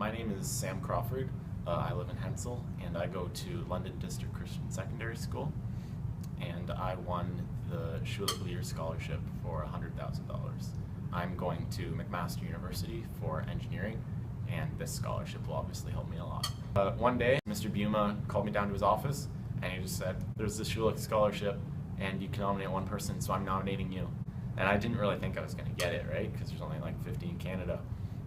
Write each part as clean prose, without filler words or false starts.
My name is Sam Crawford. I live in Hensel, and I go to London District Christian Secondary School. And I won the Schulich Leader Scholarship for $100,000. I'm going to McMaster University for engineering, and this scholarship will obviously help me a lot. One day, Mr. Buma called me down to his office, and he just said, "There's this Schulich scholarship, and you can nominate one person, so I'm nominating you." And I didn't really think I was going to get it, right? Because there's only like 50 in Canada.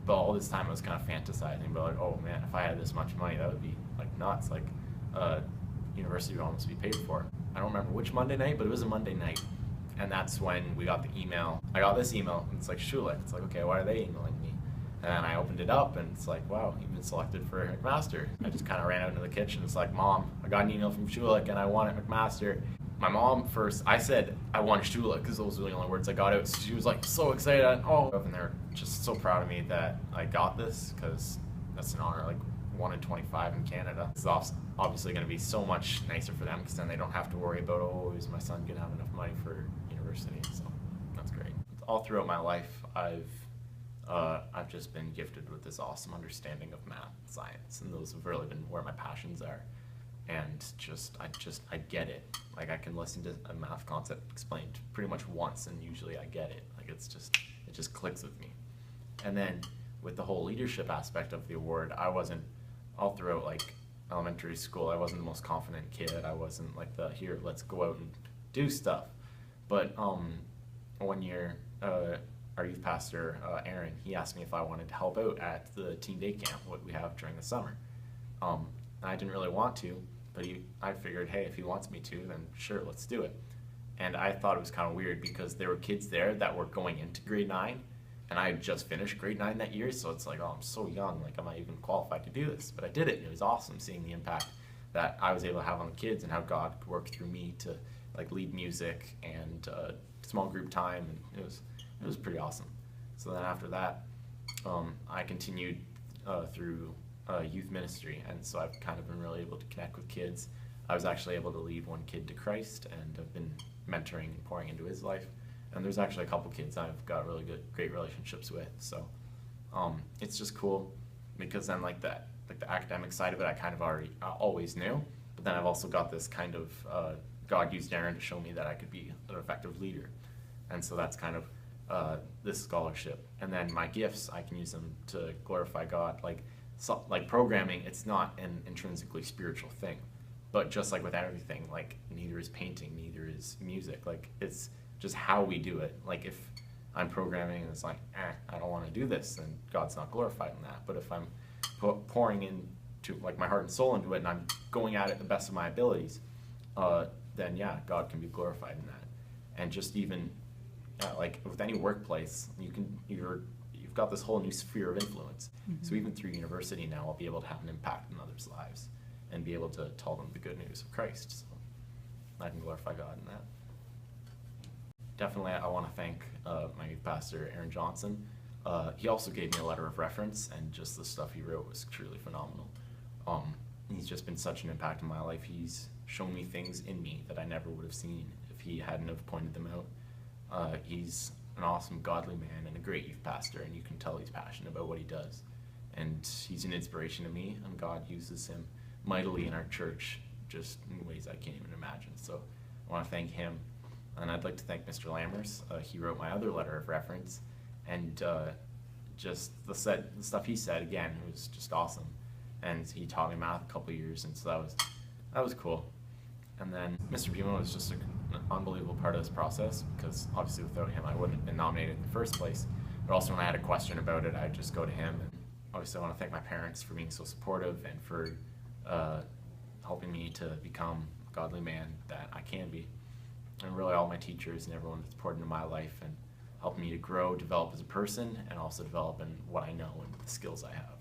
But all this time I was kind of fantasizing about like, oh man, if I had this much money, that would be like nuts. Like, university would almost be paid for. I don't remember which Monday night, but it was a Monday night. And that's when we got the email. I got this email, and it's like Schulich. It's like, okay, why are they emailing me? And I opened it up, and it's like, wow, you've been selected for McMaster. I just kind of ran out into the kitchen. It's like, Mom, I got an email from Schulich, and I won at McMaster. My mom first, I said I won Schulich because those were the only words I got out. So she was like so excited, and they're just so proud of me that I got this, because that's an honor, like 1 in 25 in Canada. It's obviously going to be so much nicer for them, because then they don't have to worry about, oh, is my son going to have enough money for university? So that's great. All throughout my life, I've just been gifted with this awesome understanding of math and science, and those have really been where my passions are. And I get it. Like, I can listen to a math concept explained pretty much once, and usually I get it. Like, it just clicks with me. And then with the whole leadership aspect of the award, I wasn't, all throughout like elementary school, I wasn't the most confident kid. I wasn't like the, here, let's go out and do stuff. But one year, our youth pastor, Aaron, he asked me if I wanted to help out at the teen day camp, what we have during the summer. I didn't really want to, but I figured, hey, if he wants me to, then sure, let's do it. And I thought it was kind of weird, because there were kids there that were going into grade 9, and I had just finished grade 9 that year, so it's like, oh, I'm so young, like, am I even qualified to do this? But I did it, and it was awesome seeing the impact that I was able to have on the kids, and how God worked through me to like lead music and small group time, and it was pretty awesome. So then after that, I continued through youth ministry, and so I've kind of been really able to connect with kids. I was actually able to lead one kid to Christ, and I've been mentoring and pouring into his life. And there's actually a couple kids I've got really great relationships with. So it's just cool, because then like the academic side of it, I kind of always knew. But then I've also got this kind of God used Aaron to show me that I could be an effective leader, and so that's kind of this scholarship. And then my gifts, I can use them to glorify God. Like programming, it's not an intrinsically spiritual thing, but just like with everything, like neither is painting, neither is music. Like, it's just how we do it. Like, if I'm programming and it's like, I don't want to do this, then God's not glorified in that. But if I'm pouring into like my heart and soul into it, and I'm going at it the best of my abilities, then yeah, God can be glorified in that. And just even like with any workplace, you've got this whole new sphere of influence. Mm-hmm. So even through university now, I'll be able to have an impact in others' lives and be able to tell them the good news of Christ. So I can glorify God in that. Definitely, I want to thank my youth pastor, Aaron Johnson. He also gave me a letter of reference, and just the stuff he wrote was truly phenomenal. He's just been such an impact in my life. He's shown me things in me that I never would have seen if he hadn't have pointed them out. He's an awesome, godly man and a great youth pastor, and you can tell he's passionate about what he does. And he's an inspiration to me, and God uses him mightily in our church, just in ways I can't even imagine. So I want to thank him. And I'd like to thank Mr. Lammers. He wrote my other letter of reference, and just the stuff he said, again, it was just awesome. And he taught me math a couple of years, and so that was cool. And then Mr. Buma was just an unbelievable part of this process, because obviously without him I wouldn't have been nominated in the first place. But also when I had a question about it, I'd just go to him. And obviously I want to thank my parents for being so supportive, and for helping me to become a godly man that I can be. And really all my teachers and everyone that's poured into my life and helped me to grow, develop as a person, and also develop in what I know and the skills I have.